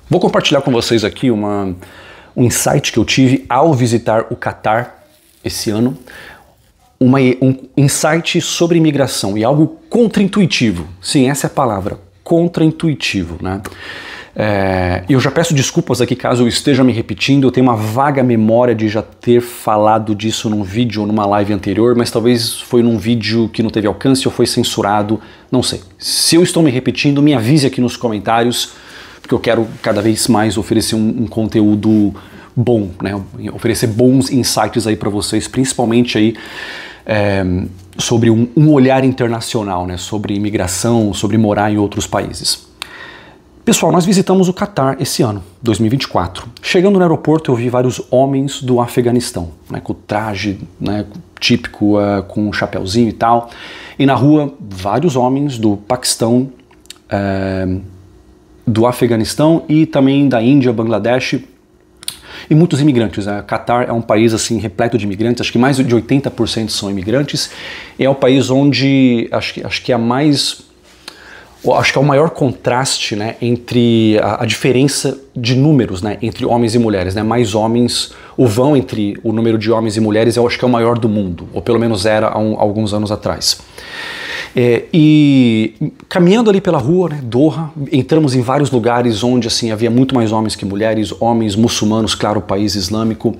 Vou compartilhar com vocês aqui um insight que eu tive ao visitar o Catar esse ano. Um insight sobre imigração e algo contraintuitivo. Sim, essa é a palavra, contraintuitivo, né? Eu já peço desculpas aqui caso eu esteja me repetindo, eu tenho uma vaga memória de já ter falado disso num vídeo ou numa live anterior, mas talvez foi num vídeo que não teve alcance ou foi censurado, não sei. Se eu estou me repetindo, me avise aqui nos comentários, porque eu quero cada vez mais oferecer um conteúdo bom, né? Oferecer bons insights aí para vocês, principalmente aí sobre um olhar internacional, né? Sobre imigração, sobre morar em outros países. Pessoal, nós visitamos o Catar esse ano, 2024. Chegando no aeroporto eu vi vários homens do Afeganistão, né? Com traje, né? Típico, com um chapéuzinho e tal. E na rua, vários homens do Paquistão, do Afeganistão e também da Índia, Bangladesh e muitos imigrantes. Catar é um país assim repleto de imigrantes, acho que mais de 80% são imigrantes. É o país onde acho que é o maior contraste, né, entre a diferença de números, né, entre homens e mulheres, né, mais homens, o vão entre o número de homens e mulheres eu acho que é o maior do mundo, ou pelo menos era há alguns anos atrás. E caminhando ali pela rua, né, Doha, entramos em vários lugares onde assim havia muito mais homens que mulheres, homens muçulmanos, claro, país islâmico.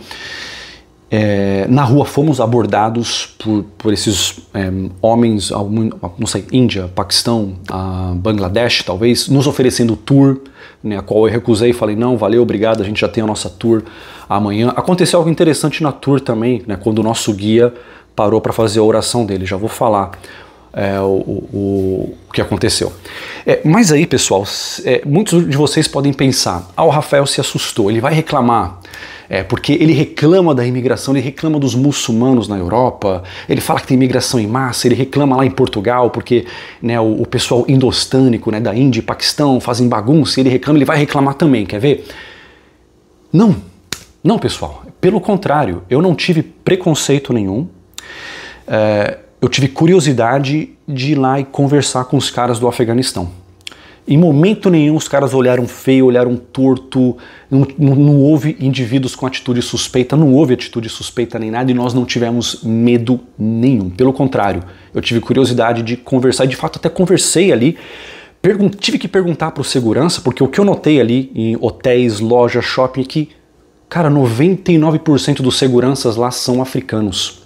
Na rua fomos abordados por esses homens, não sei, Índia, Paquistão, Bangladesh talvez, nos oferecendo tour, né, a qual eu recusei e falei, não, valeu, obrigado, a gente já tem a nossa tour amanhã. Aconteceu algo interessante na tour também, né, quando o nosso guia parou para fazer a oração dele, já vou falar o que aconteceu. Mas aí, pessoal, muitos de vocês podem pensar, o Rafael se assustou, ele vai reclamar, porque ele reclama da imigração, ele reclama dos muçulmanos na Europa, ele fala que tem imigração em massa, ele reclama lá em Portugal, porque, né, o pessoal indostânico, né, da Índia e Paquistão fazem bagunça, ele vai reclamar também, quer ver? Não, pessoal, pelo contrário, eu não tive preconceito nenhum, eu tive curiosidade de ir lá e conversar com os caras do Afeganistão. Em momento nenhum os caras olharam feio, olharam torto, não houve indivíduos com atitude suspeita, não houve atitude suspeita nem nada e nós não tivemos medo nenhum. Pelo contrário, eu tive curiosidade de conversar e de fato até conversei ali, tive que perguntar para o segurança, porque o que eu notei ali em hotéis, lojas, shopping é que, cara, 99% dos seguranças lá são africanos.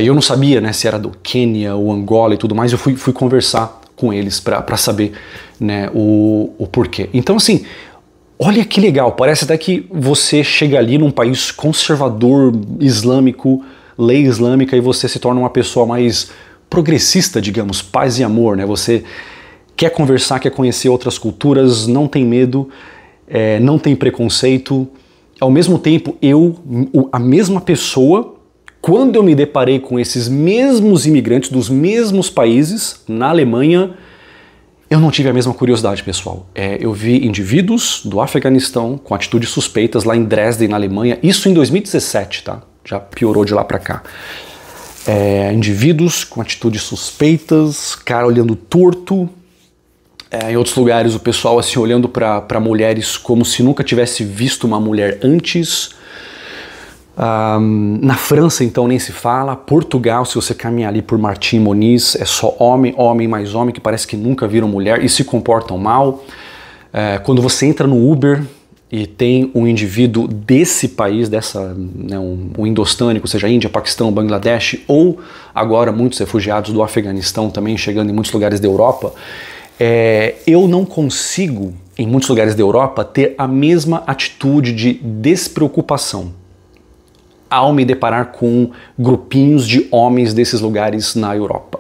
Eu não sabia, né, se era do Quênia ou Angola e tudo mais, eu fui conversar com eles para saber, né, o porquê. Então assim, olha que legal, parece até que você chega ali num país conservador, islâmico, lei islâmica, e você se torna uma pessoa mais progressista, digamos, paz e amor, né? Você quer conversar, quer conhecer outras culturas, não tem medo, não tem preconceito. Ao mesmo tempo, a mesma pessoa, quando eu me deparei com esses mesmos imigrantes dos mesmos países, na Alemanha, eu não tive a mesma curiosidade, pessoal. Eu vi indivíduos do Afeganistão com atitudes suspeitas lá em Dresden, na Alemanha, isso em 2017, tá? Já piorou de lá pra cá. Indivíduos com atitudes suspeitas, cara olhando torto. Em outros lugares o pessoal assim olhando para mulheres como se nunca tivesse visto uma mulher antes. Na França então nem se fala. Portugal, se você caminhar ali por Martim Moniz, é só homem, homem mais homem, que parece que nunca viram mulher e se comportam mal. Quando você entra no Uber e tem um indivíduo desse país, né, um indostânico, seja Índia, Paquistão, Bangladesh, ou agora muitos refugiados do Afeganistão também chegando em muitos lugares da Europa, eu não consigo, em muitos lugares da Europa, ter a mesma atitude de despreocupação ao me deparar com grupinhos de homens desses lugares na Europa.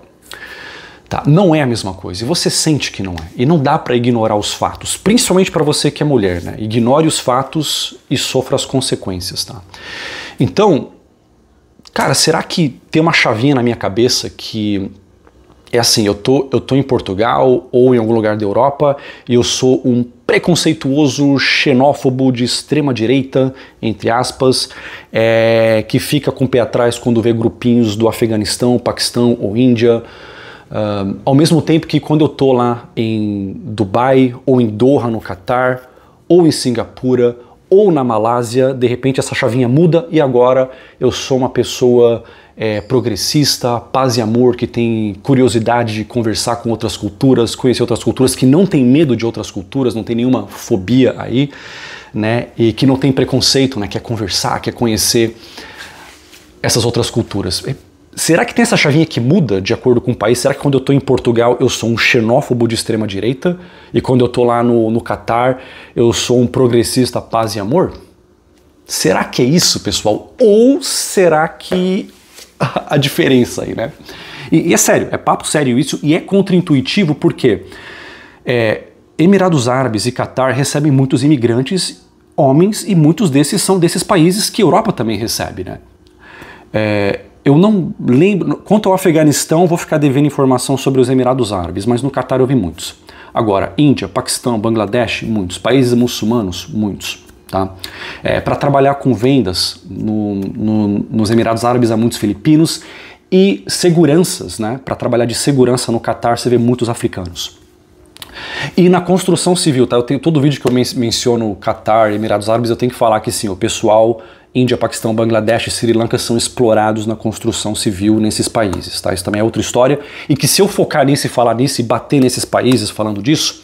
Tá, não é a mesma coisa, e você sente que não é. E não dá para ignorar os fatos, principalmente para você que é mulher, né? Ignore os fatos e sofra as consequências, tá? Então, cara, será que tem uma chavinha na minha cabeça que assim, eu tô em Portugal ou em algum lugar da Europa e eu sou um preconceituoso, xenófobo de extrema direita, entre aspas, que fica com o pé atrás quando vê grupinhos do Afeganistão, Paquistão ou Índia, Ao mesmo tempo que quando eu tô lá em Dubai, ou em Doha, no Catar, ou em Singapura, ou na Malásia, de repente essa chavinha muda e agora eu sou uma pessoa progressista, paz e amor, que tem curiosidade de conversar com outras culturas, conhecer outras culturas, que não tem medo de outras culturas, não tem nenhuma fobia aí, né? E que não tem preconceito, né? Quer conversar, quer conhecer essas outras culturas. Será que tem essa chavinha que muda de acordo com o país? Será que quando eu estou em Portugal eu sou um xenófobo de extrema direita? E quando eu estou lá no Catar eu sou um progressista, paz e amor? Será que é isso, pessoal? Ou será que a diferença aí, né? E é sério, é papo sério isso, e é contraintuitivo porque Emirados Árabes e Catar recebem muitos imigrantes, homens, e muitos desses são desses países que a Europa também recebe, né? Eu não lembro, quanto ao Afeganistão, vou ficar devendo informação sobre os Emirados Árabes, mas no Catar eu vi muitos. Agora, Índia, Paquistão, Bangladesh, muitos. Países muçulmanos, muitos. Tá? Para trabalhar com vendas nos Emirados Árabes há muitos filipinos e seguranças, né? Para trabalhar de segurança no Catar você vê muitos africanos. E na construção civil, tá? Eu tenho todo vídeo que eu menciono Catar, Emirados Árabes, eu tenho que falar que sim, o pessoal Índia, Paquistão, Bangladesh e Sri Lanka são explorados na construção civil nesses países, tá? Isso também é outra história, e que se eu focar nisso e falar nisso e bater nesses países falando disso,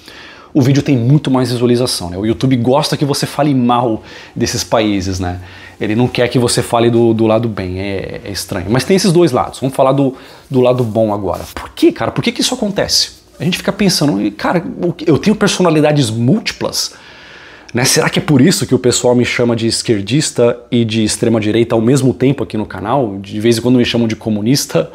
o vídeo tem muito mais visualização, né? O YouTube gosta que você fale mal desses países, né? Ele não quer que você fale do lado bem, é estranho. Mas tem esses dois lados, vamos falar do lado bom agora. Por quê, cara? Por que isso acontece? A gente fica pensando, cara, eu tenho personalidades múltiplas, né? Será que é por isso que o pessoal me chama de esquerdista e de extrema-direita ao mesmo tempo aqui no canal? De vez em quando me chamam de comunista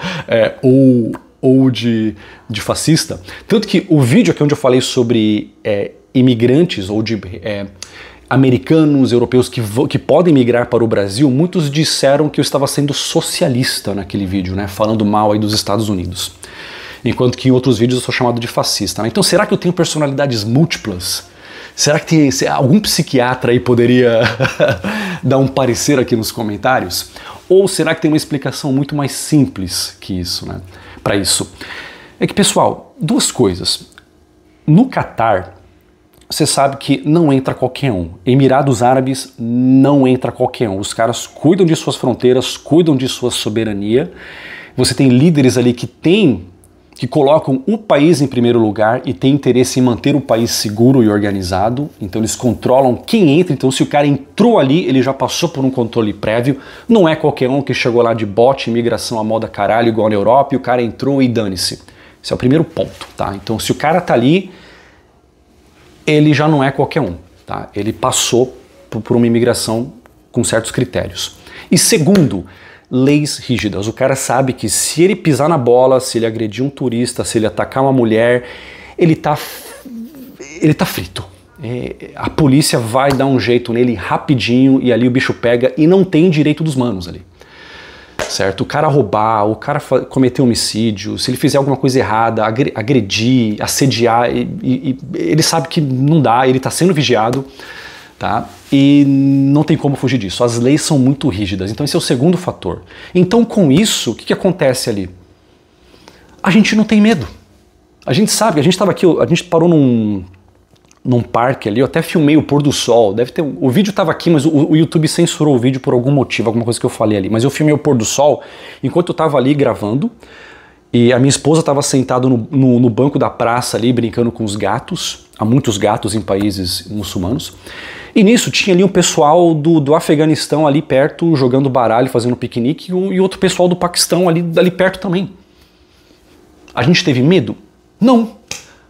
ou de fascista? Tanto que o vídeo aqui onde eu falei sobre imigrantes ou de americanos, europeus que podem migrar para o Brasil, muitos disseram que eu estava sendo socialista naquele vídeo, né? Falando mal aí dos Estados Unidos. Enquanto que em outros vídeos eu sou chamado de fascista, né? Então será que eu tenho personalidades múltiplas? Será que algum psiquiatra aí poderia dar um parecer aqui nos comentários? Ou será que tem uma explicação muito mais simples que isso, né? Para isso. É que, pessoal, duas coisas. No Catar, você sabe que não entra qualquer um. Emirados Árabes não entra qualquer um. Os caras cuidam de suas fronteiras, cuidam de sua soberania. Você tem líderes ali que colocam o país em primeiro lugar e têm interesse em manter o país seguro e organizado, então eles controlam quem entra, então se o cara entrou ali, ele já passou por um controle prévio, não é qualquer um que chegou lá de bote, imigração à moda caralho, igual na Europa, e o cara entrou e dane-se. Esse é o primeiro ponto, tá? Então se o cara tá ali, ele já não é qualquer um, tá? Ele passou por uma imigração com certos critérios. E segundo, leis rígidas. O cara sabe que se ele pisar na bola, se ele agredir um turista, se ele atacar uma mulher, ele tá frito. A polícia vai dar um jeito nele rapidinho e ali o bicho pega e não tem direito dos manos ali. Certo? O cara roubar, o cara cometer homicídio, se ele fizer alguma coisa errada, agredir, assediar, ele sabe que não dá, ele tá sendo vigiado. Tá? E não tem como fugir disso. As leis são muito rígidas. Então esse é o segundo fator. Então com isso, o que acontece ali? A gente não tem medo. A gente sabe, a gente estava aqui, a gente parou num parque ali, eu até filmei o pôr do sol. O vídeo estava aqui, mas o YouTube censurou o vídeo por algum motivo, alguma coisa que eu falei ali. Mas eu filmei o pôr do sol enquanto eu estava ali gravando. E a minha esposa estava sentada no banco da praça ali, brincando com os gatos. Há muitos gatos em países muçulmanos. E nisso tinha ali um pessoal do Afeganistão ali perto, jogando baralho, fazendo piquenique, e outro pessoal do Paquistão ali perto também. A gente teve medo? Não.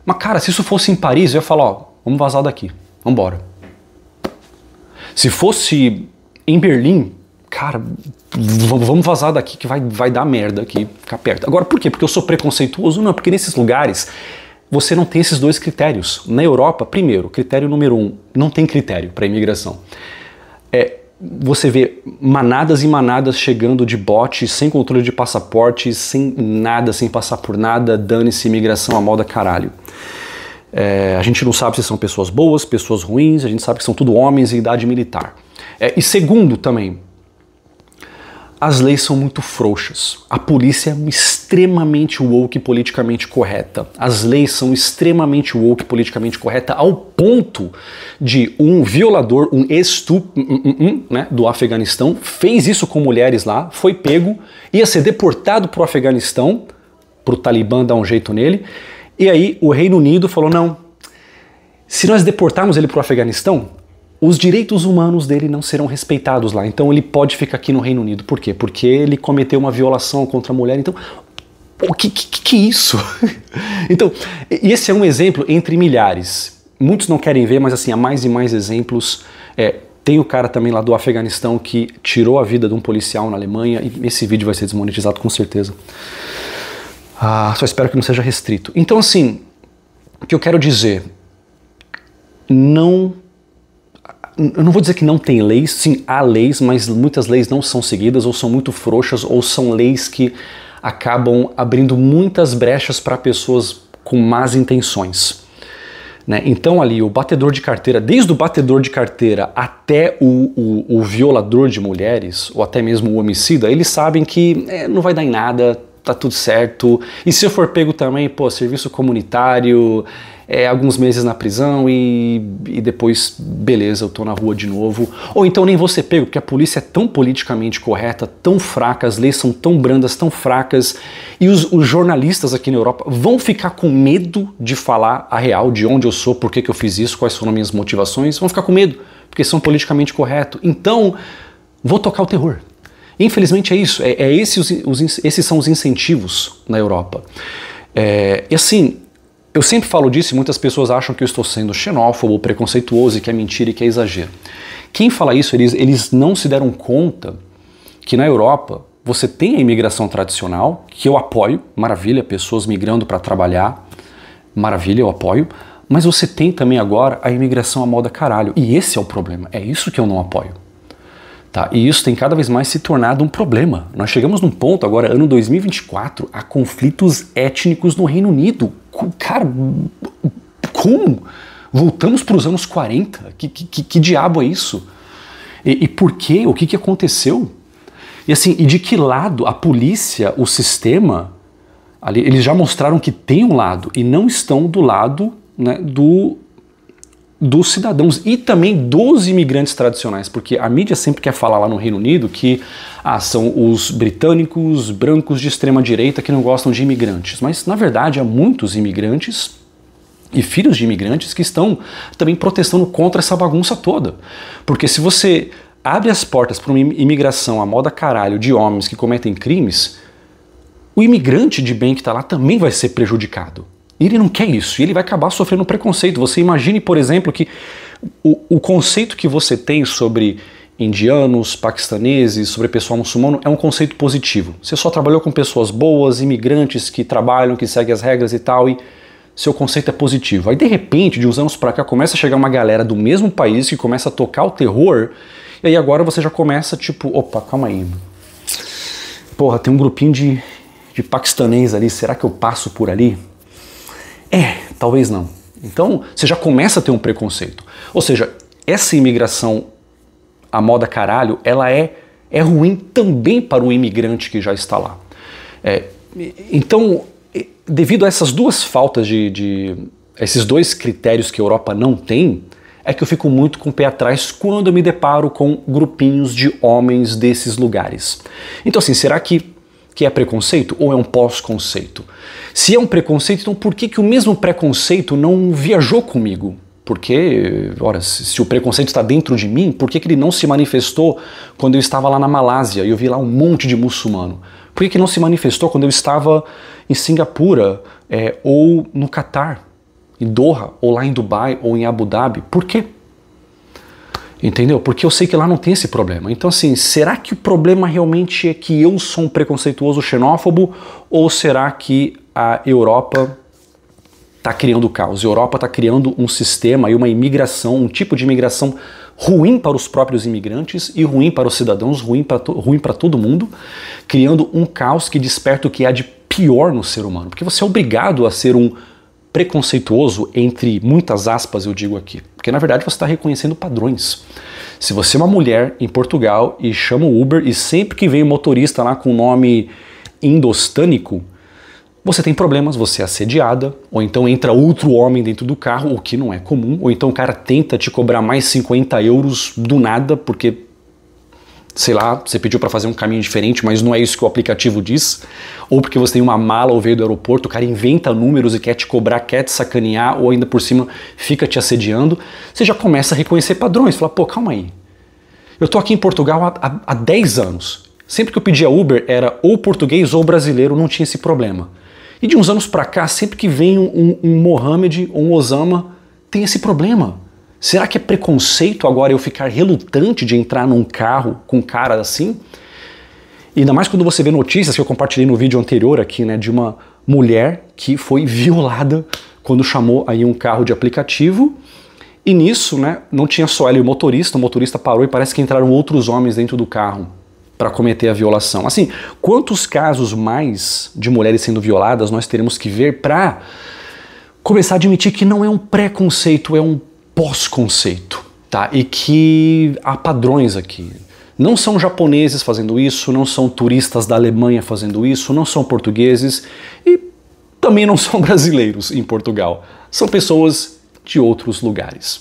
Mas cara, se isso fosse em Paris, eu ia falar, ó, vamos vazar daqui, vamos embora. Se fosse em Berlim, cara, vamos vazar daqui que vai dar merda aqui, ficar perto. Agora, por quê? Porque eu sou preconceituoso? Não, porque nesses lugares você não tem esses dois critérios. Na Europa, primeiro, critério número 1, não tem critério para imigração. Você vê manadas e manadas chegando de bote, sem controle de passaporte, sem nada, sem passar por nada, dane-se, imigração a moda caralho. A gente não sabe se são pessoas boas, pessoas ruins, a gente sabe que são tudo homens em idade militar. E segundo também, as leis são muito frouxas. A polícia é extremamente woke e politicamente correta. As leis são extremamente woke e politicamente correta ao ponto de um violador, um né, do Afeganistão, fez isso com mulheres lá, foi pego, ia ser deportado para o Afeganistão, para o Talibã dar um jeito nele, e aí o Reino Unido falou, não, se nós deportarmos ele para o Afeganistão, os direitos humanos dele não serão respeitados lá, então ele pode ficar aqui no Reino Unido. Por quê? Porque ele cometeu uma violação contra a mulher. Então, o que é isso? Então, esse é um exemplo entre milhares. Muitos não querem ver, mas assim, há mais e mais exemplos. Tem o cara também lá do Afeganistão que tirou a vida de um policial na Alemanha, e esse vídeo vai ser desmonetizado com certeza. Só espero que não seja restrito. Então, assim, o que eu quero dizer, eu não vou dizer que não tem leis, sim, há leis, mas muitas leis não são seguidas, ou são muito frouxas, ou são leis que acabam abrindo muitas brechas para pessoas com más intenções. Né? Então ali, o batedor de carteira, desde o batedor de carteira até o violador de mulheres, ou até mesmo o homicida, eles sabem que não vai dar em nada, tá tudo certo, e se eu for pego também, pô, serviço comunitário, alguns meses na prisão e depois, beleza, eu tô na rua de novo. Ou então nem vou ser pego, porque a polícia é tão politicamente correta, tão fraca, as leis são tão brandas, tão fracas, e os jornalistas aqui na Europa vão ficar com medo de falar a real, de onde eu sou, por que eu fiz isso, quais foram as minhas motivações, vão ficar com medo, porque são politicamente corretos. Então, vou tocar o terror. Infelizmente é isso, esses são os incentivos na Europa. E assim, eu sempre falo disso e muitas pessoas acham que eu estou sendo xenófobo, preconceituoso e que é mentira e que é exagero. Quem fala isso, eles não se deram conta que na Europa você tem a imigração tradicional, que eu apoio, maravilha, pessoas migrando para trabalhar, maravilha, eu apoio, mas você tem também agora a imigração à moda caralho, e esse é o problema, é isso que eu não apoio. Tá? E isso tem cada vez mais se tornado um problema. Nós chegamos num ponto agora, ano 2024, a conflitos étnicos no Reino Unido. Cara, como? Voltamos para os anos 40? Que diabo é isso? E por quê? O que aconteceu? E assim, e de que lado a polícia, o sistema, ali, eles já mostraram que tem um lado e não estão do lado, né, dos cidadãos e também dos imigrantes tradicionais, porque a mídia sempre quer falar lá no Reino Unido que são os britânicos brancos de extrema direita que não gostam de imigrantes, mas na verdade há muitos imigrantes e filhos de imigrantes que estão também protestando contra essa bagunça toda, porque se você abre as portas para uma imigração à moda caralho de homens que cometem crimes, o imigrante de bem que está lá também vai ser prejudicado. E ele não quer isso, e ele vai acabar sofrendo preconceito. Você imagine, por exemplo, que o conceito que você tem sobre indianos, paquistaneses, sobre pessoal muçulmano é um conceito positivo. Você só trabalhou com pessoas boas, imigrantes que trabalham, que seguem as regras e tal, e seu conceito é positivo. Aí de repente, de uns anos pra cá, começa a chegar uma galera do mesmo país que começa a tocar o terror, e aí agora você já começa tipo, opa, calma aí. Porra, tem um grupinho de paquistanês ali, será que eu passo por ali? Talvez não. Então, você já começa a ter um preconceito. Ou seja, essa imigração à moda caralho, ela é ruim também para o imigrante que já está lá. Então, devido a essas duas faltas esses dois critérios que a Europa não tem, é que eu fico muito com o pé atrás quando eu me deparo com grupinhos de homens desses lugares. Então, assim, será que é preconceito ou é um pós-conceito? Se é um preconceito, então por que o mesmo preconceito não viajou comigo? Porque, ora, se o preconceito está dentro de mim, por que ele não se manifestou quando eu estava lá na Malásia e eu vi lá um monte de muçulmano? Por que não se manifestou quando eu estava em Singapura, ou no Catar, em Doha, ou lá em Dubai, ou em Abu Dhabi? Por quê? Entendeu? Porque eu sei que lá não tem esse problema. Então assim, será que o problema realmente é que eu sou um preconceituoso xenófobo, ou será que a Europa está criando caos? A Europa está criando um sistema e uma imigração, um tipo de imigração ruim para os próprios imigrantes e ruim para os cidadãos, ruim para todo mundo, criando um caos que desperta o que há de pior no ser humano. Porque você é obrigado a ser um preconceituoso, entre muitas aspas eu digo aqui, porque na verdade você está reconhecendo padrões. Se você é uma mulher em Portugal e chama o Uber e sempre que vem o motorista lá com o nome indostânico, você tem problemas, você é assediada, ou então entra outro homem dentro do carro, o que não é comum, ou então o cara tenta te cobrar mais 50 euros do nada, porque, sei lá, você pediu para fazer um caminho diferente, mas não é isso que o aplicativo diz, ou porque você tem uma mala ou veio do aeroporto, o cara inventa números e quer te cobrar, quer te sacanear, ou ainda por cima fica te assediando, você já começa a reconhecer padrões, fala, pô, calma aí, eu tô aqui em Portugal há 10 anos, sempre que eu pedia Uber era ou português ou brasileiro, não tinha esse problema. E de uns anos pra cá, sempre que vem um Mohamed ou um Osama, tem esse problema. Será que é preconceito agora eu ficar relutante de entrar num carro com um cara assim? E ainda mais quando você vê notícias que eu compartilhei no vídeo anterior aqui, né, de uma mulher que foi violada quando chamou aí um carro de aplicativo. E nisso, né, não tinha só ela e o motorista parou e parece que entraram outros homens dentro do carro para cometer a violação. Assim, quantos casos mais de mulheres sendo violadas nós teremos que ver para começar a admitir que não é um preconceito, é um pós-conceito, tá? E que há padrões aqui. Não são japoneses fazendo isso, não são turistas da Alemanha fazendo isso, não são portugueses e também não são brasileiros em Portugal. São pessoas de outros lugares.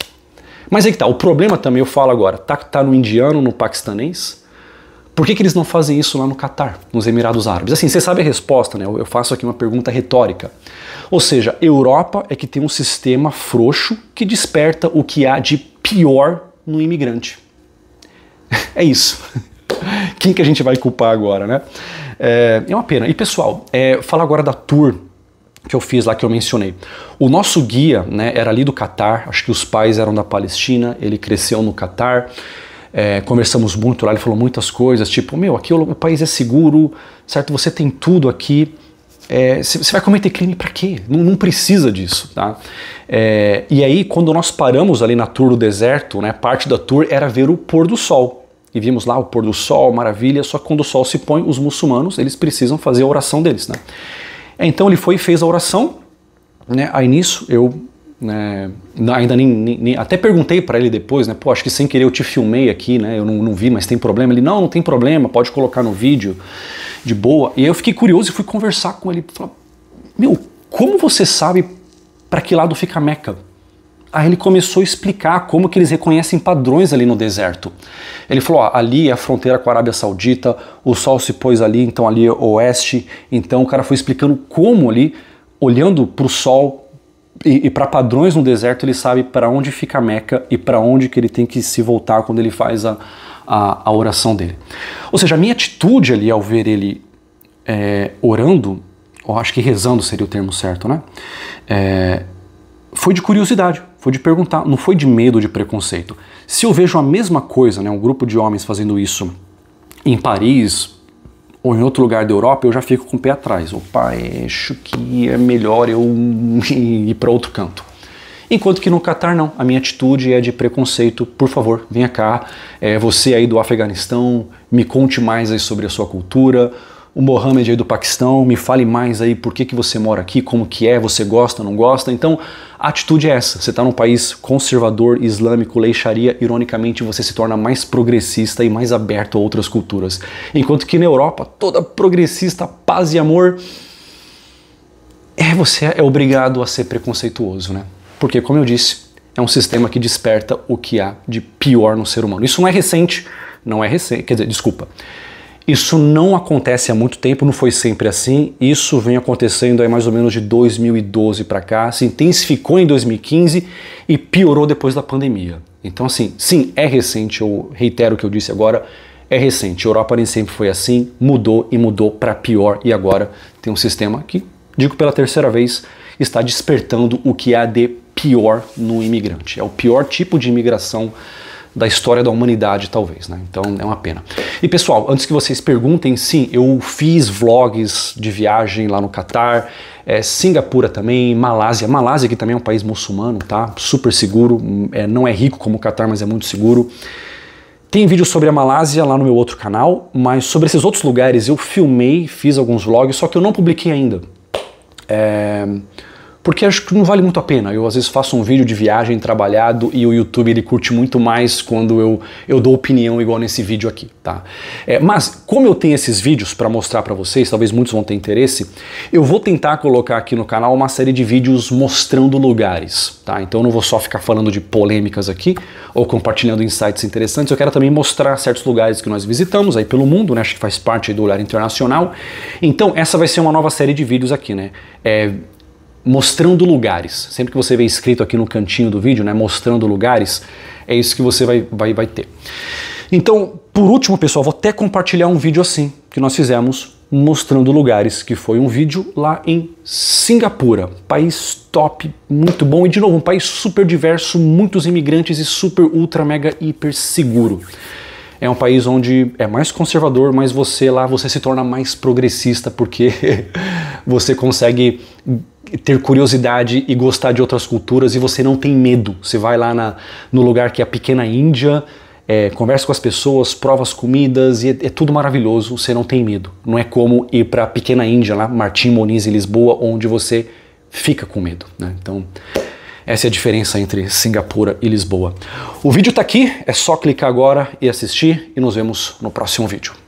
Mas aí que tá, o problema também, eu falo agora, tá no indiano, no paquistanês. Por que eles não fazem isso lá no Catar, nos Emirados Árabes? Assim, você sabe a resposta, né? Eu faço aqui uma pergunta retórica. Ou seja, Europa é que tem um sistema frouxo que desperta o que há de pior no imigrante. É isso. Quem que a gente vai culpar agora, né? É uma pena. E pessoal, fala agora da tour que eu fiz lá, que eu mencionei. O nosso guia, né, era ali do Catar, acho que os pais eram da Palestina, ele cresceu no Catar. Conversamos muito lá, ele falou muitas coisas, tipo, meu, aqui o país é seguro, certo? Você tem tudo aqui, você vai cometer crime pra quê? Não precisa disso, tá? E aí, quando nós paramos ali na tour do deserto, né, parte da tour era ver o pôr do sol. E vimos lá o pôr do sol, maravilha, só que quando o sol se põe, os muçulmanos, eles precisam fazer a oração deles, né? Então ele foi e fez a oração, né? Aí nisso eu... ainda nem até perguntei para ele depois, né? Pô, acho que sem querer eu te filmei aqui, né? Eu não vi, mas tem problema? Ele, não tem problema, pode colocar no vídeo, de boa. E aí eu fiquei curioso e fui conversar com ele. Falei, meu, como você sabe para que lado fica Meca? Aí ele começou a explicar como que eles reconhecem padrões ali no deserto. Ele falou, ó, ali é a fronteira com a Arábia Saudita, o sol se pôs ali, então ali é o oeste. Então o cara foi explicando como ali, olhando para o sol, e para padrões no deserto ele sabe para onde fica Meca e para onde que ele tem que se voltar quando ele faz a oração dele. Ou seja, a minha atitude ali ao ver ele orando, ou acho que rezando seria o termo certo, né? Foi de curiosidade, foi de perguntar, não foi de medo, de preconceito. Se eu vejo a mesma coisa, né, um grupo de homens fazendo isso em Paris ou em outro lugar da Europa, eu já fico com o pé atrás. Opa, acho que é melhor eu ir para outro canto. Enquanto que no Catar não, a minha atitude é de preconceito. Por favor, venha cá, você aí do Afeganistão, me conte mais aí sobre a sua cultura. O Mohamed aí do Paquistão, me fale mais aí por que você mora aqui, como que é, você gosta, não gosta. Então, a atitude é essa. Você está num país conservador, islâmico, lei sharia, ironicamente você se torna mais progressista e mais aberto a outras culturas. Enquanto que na Europa, toda progressista, paz e amor, você é obrigado a ser preconceituoso, né? Porque, como eu disse, é um sistema que desperta o que há de pior no ser humano. Isso não é recente, quer dizer, desculpa. Isso não acontece há muito tempo, não foi sempre assim. Isso vem acontecendo aí mais ou menos de 2012 para cá, se intensificou em 2015 e piorou depois da pandemia. Então assim, sim, é recente, eu reitero o que eu disse agora, é recente. A Europa nem sempre foi assim, mudou e mudou para pior e agora tem um sistema que, digo pela terceira vez, está despertando o que há de pior no imigrante. É o pior tipo de imigração da história da humanidade, talvez, né? Então é uma pena. E pessoal, antes que vocês perguntem, sim, eu fiz vlogs de viagem lá no Catar, Singapura também, Malásia que também é um país muçulmano, tá? Super seguro, não é rico como o Catar, mas é muito seguro. Tem vídeo sobre a Malásia lá no meu outro canal, mas sobre esses outros lugares eu filmei, fiz alguns vlogs, só que eu não publiquei ainda. porque acho que não vale muito a pena. Eu às vezes faço um vídeo de viagem trabalhado e o YouTube ele curte muito mais quando eu dou opinião igual nesse vídeo aqui, tá? Mas como eu tenho esses vídeos para mostrar para vocês, talvez muitos vão ter interesse, eu vou tentar colocar aqui no canal uma série de vídeos mostrando lugares, tá? Então eu não vou só ficar falando de polêmicas aqui ou compartilhando insights interessantes, eu quero também mostrar certos lugares que nós visitamos aí pelo mundo, né? Acho que faz parte do Olhar Internacional. Então essa vai ser uma nova série de vídeos aqui, né? Mostrando lugares. Sempre que você vê escrito aqui no cantinho do vídeo, né, mostrando lugares, é isso que você vai ter. Então, por último, pessoal, vou até compartilhar um vídeo assim, que nós fizemos mostrando lugares, que foi um vídeo lá em Singapura. País top, muito bom e, de novo, um país super diverso, muitos imigrantes e super, ultra, mega, hiper seguro. É um país onde é mais conservador, mas você se torna mais progressista porque você consegue ter curiosidade e gostar de outras culturas e você não tem medo. Você vai lá no lugar que é a pequena Índia, conversa com as pessoas, prova as comidas e é tudo maravilhoso, você não tem medo. Não é como ir para a pequena Índia, lá, Martim Moniz, em Lisboa, onde você fica com medo, né? Então, essa é a diferença entre Singapura e Lisboa. O vídeo tá aqui, é só clicar agora e assistir e nos vemos no próximo vídeo.